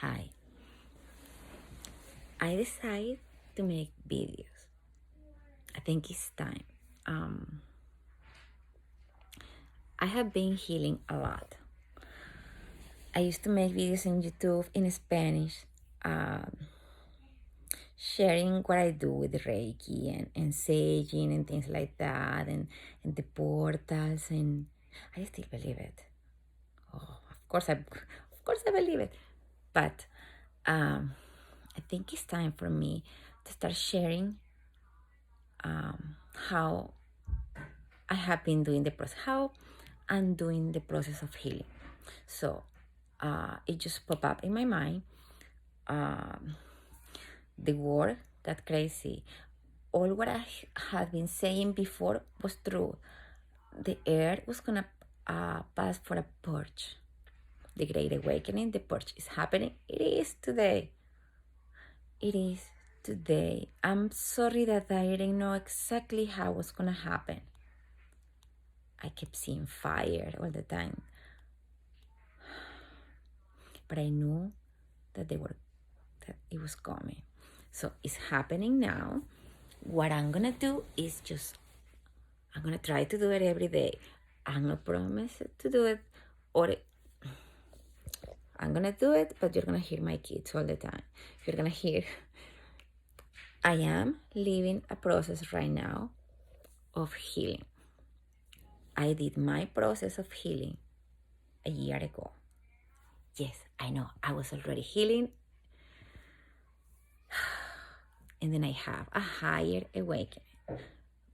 Hi. I decided to make videos. I think it's time. Um, I have been healing a lot. I used to make videos on YouTube in Spanish, um, sharing what I do with Reiki and saging and things like that, and the portals, and I still believe it. Oh, of course I believe it. But I think it's time for me to start sharing how I have been doing the process, how I'm doing the process of healing. So it just popped up in my mind. Um, the word got crazy. All what I had been saying before was true. The earth was gonna pass for a purge. The Great Awakening, the purge is happening. It is today. It is today. I'm sorry that I didn't know exactly how it was gonna happen. I kept seeing fire all the time, but I knew that that it was coming. So it's happening now. What I'm gonna do is I'm gonna try to do it every day. I'm gonna promise to do it, or I'm gonna do it, but you're gonna hear my kids all the time. You're gonna hear. I am living a process right now of healing. I did my process of healing a year ago. Yes, I know I was already healing, and then I have a higher awakening.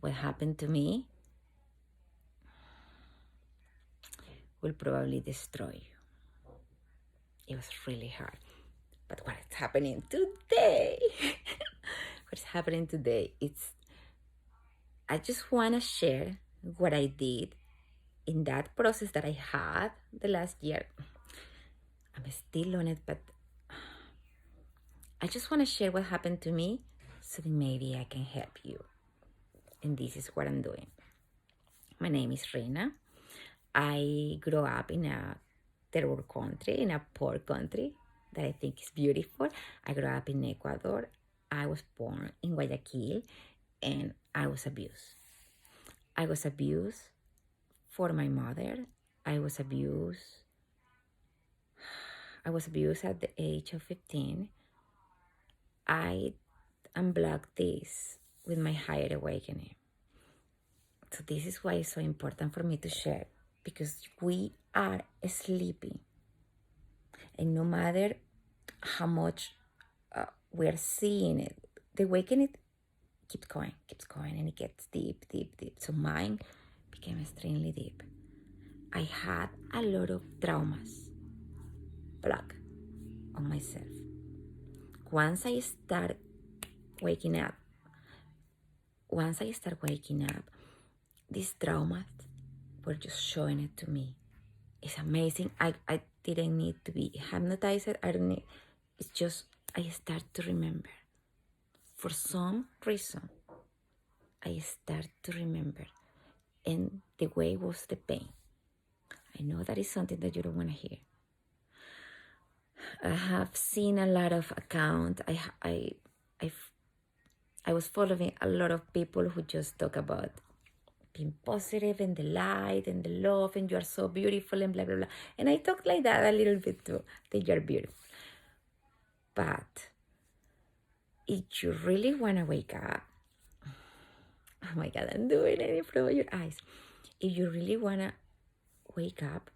What happened to me will probably destroy you. It was really hard. But what is happening today? What's happening today? I just want to share what I did in that process that I had the last year. I'm still on it, but I just want to share what happened to me so that maybe I can help you. And this is what I'm doing. My name is Reina. I grew up in a third world country, in a poor country that I think is beautiful. I grew up in Ecuador. I was born in Guayaquil, and I was abused. I was abused for my mother. I was abused. I was abused at the age of 15. I unblocked this with my higher awakening. So this is why it's so important for me to share, because we are sleeping. And no matter how much we are seeing it, the awakening keeps going, and it gets deep, deep, deep. So mine became extremely deep. I had a lot of traumas blocked on myself. Once I start waking up, these traumas were just showing it to me. It's amazing. I didn't need to be hypnotized. I don't need. It's just I start to remember. For some reason, I start to remember, and the way was the pain. I know that is something that you don't want to hear. I have seen a lot of accounts. I was following a lot of people who just talk about being positive and the light and the love and you are so beautiful and blah blah blah. And I talk like that a little bit too, that you're beautiful. But if you really want to wake up, oh my God, I'm doing it in front of your eyes. If you really want to wake up,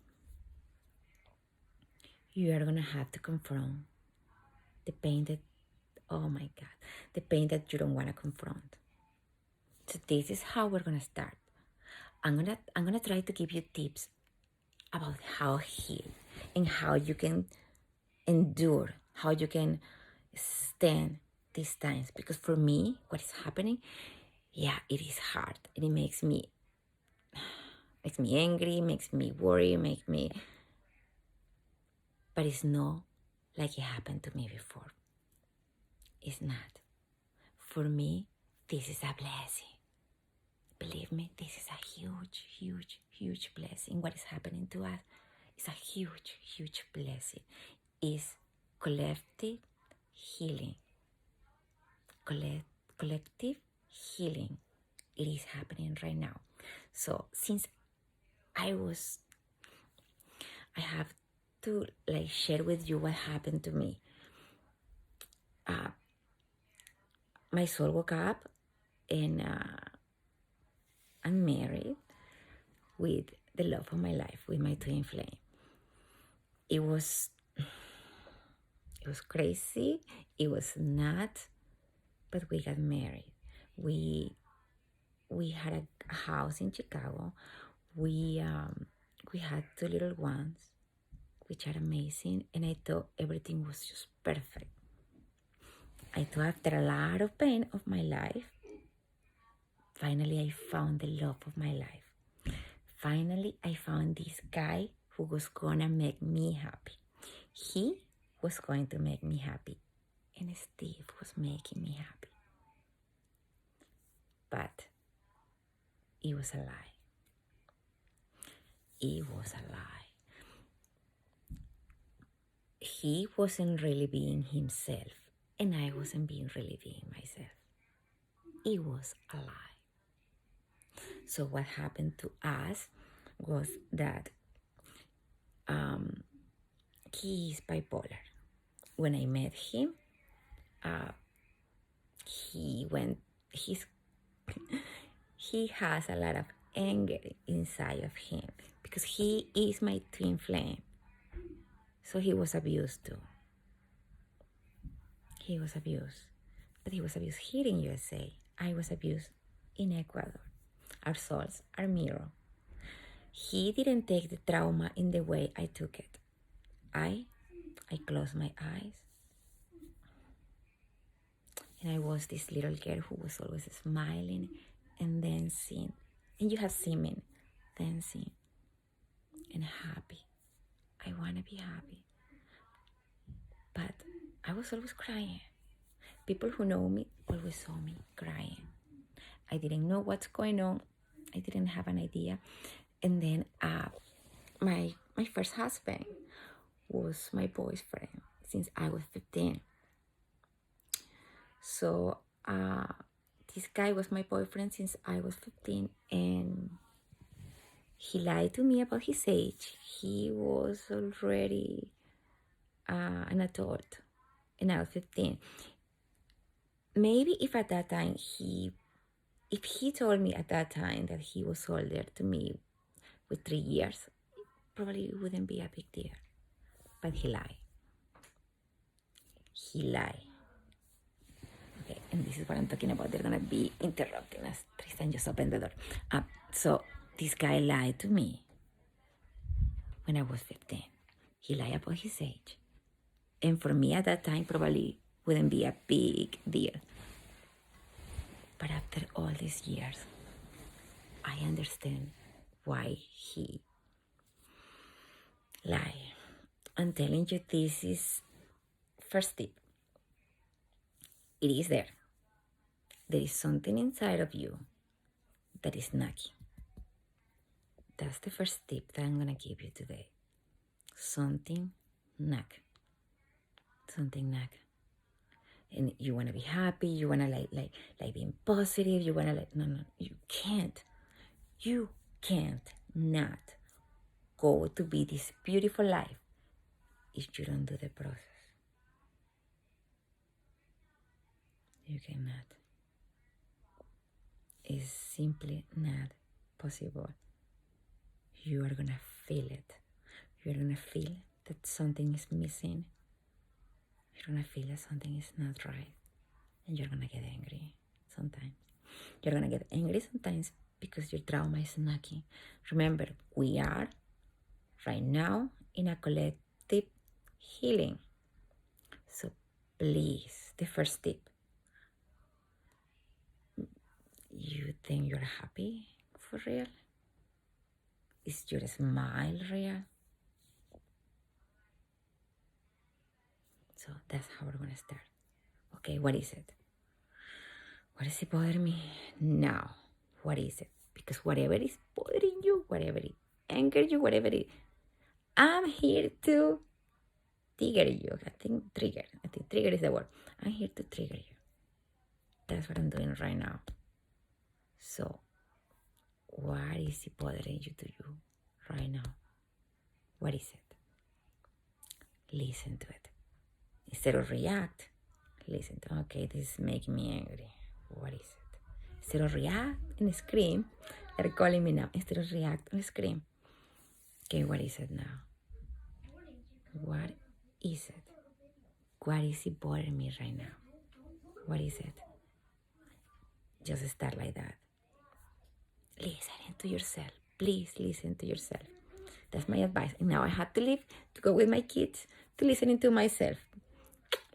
you are going to have to confront the pain that, oh my God, the pain that you don't want to confront. So this is how we're going to start. I'm gonna try to give you tips about how to heal and how you can endure, how you can stand these times. Because for me, what is happening, yeah, it is hard. And it makes me angry, makes me worry, but it's not like it happened to me before. It's not. For me, this is a blessing. Believe me, this is a huge, huge, huge blessing. What is happening to us is a huge, huge blessing. It's collective healing. Collective healing. It is happening right now. So since I have to share with you what happened to me. My soul woke up and I'm married with the love of my life, with my twin flame. It was crazy. It was not, but we got married. We had a house in Chicago. We had 2 little ones, which are amazing, and I thought everything was just perfect. I thought after a lot of pain of my life, finally I found the love of my life. Finally, I found this guy who was gonna make me happy. He was going to make me happy, and Steve was making me happy. But it was a lie. It was a lie. He wasn't really being himself, and I wasn't really being myself. It was a lie. So what happened to us was that he is bipolar. When I met him, he has a lot of anger inside of him because he is my twin flame. So he was abused too. He was abused. But he was abused here in USA. I was abused in Ecuador. Our souls are mirror. He didn't take the trauma in the way I took it. I closed my eyes. And I was this little girl who was always smiling and dancing. And you have seen me dancing and happy. I want to be happy. But I was always crying. People who know me always saw me crying. I didn't know what's going on. I didn't have an idea. And then my first husband was my boyfriend since I was 15. So this guy was my boyfriend since I was 15, and he lied to me about his age. He was already an adult, and I was 15. Maybe if at that time if he told me at that time that he was older to me with 3 years, probably it wouldn't be a big deal. But he lied. He lied. Okay, and this is what I'm talking about. They're gonna be interrupting us. Tristan just opened the door. So this guy lied to me when I was 15. He lied about his age. And for me at that time, probably wouldn't be a big deal. But after all these years, I understand why he lied. I'm telling you, this is first tip. It is there. There is something inside of you that is nagging. That's the first tip that I'm gonna give you today. Something nag. Something nag. And you wanna be happy. You wanna like being positive. You wanna no. You can't. You can't not go to be this beautiful life if you don't do the process. You cannot. It's simply not possible. You are gonna feel it. You're gonna feel that something is missing. You're gonna feel that something is not right. And you're gonna get angry sometimes. You're gonna get angry sometimes because your trauma is knocking. Remember, we are right now in a collective healing. So please, the first tip. You think you're happy for real? Is your smile real? So that's how we're gonna start. Okay, what is it? What is it bothering me now? What is it? Because whatever is bothering you, whatever it angers you, whatever it, I'm here to trigger you. I think trigger is the word. I'm here to trigger you. That's what I'm doing right now. So, what is it bothering you to you right now? What is it? Listen to it. Instead of react, listen to, okay, this is making me angry. What is it? Instead of react and scream, they're calling me now. Instead of react and scream. Okay, what is it now? What is it? What is it bothering me right now? What is it? Just start like that. Listening to yourself. Please listen to yourself. That's my advice. And now I have to leave to go with my kids to listening to myself.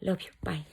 Love you. Bye.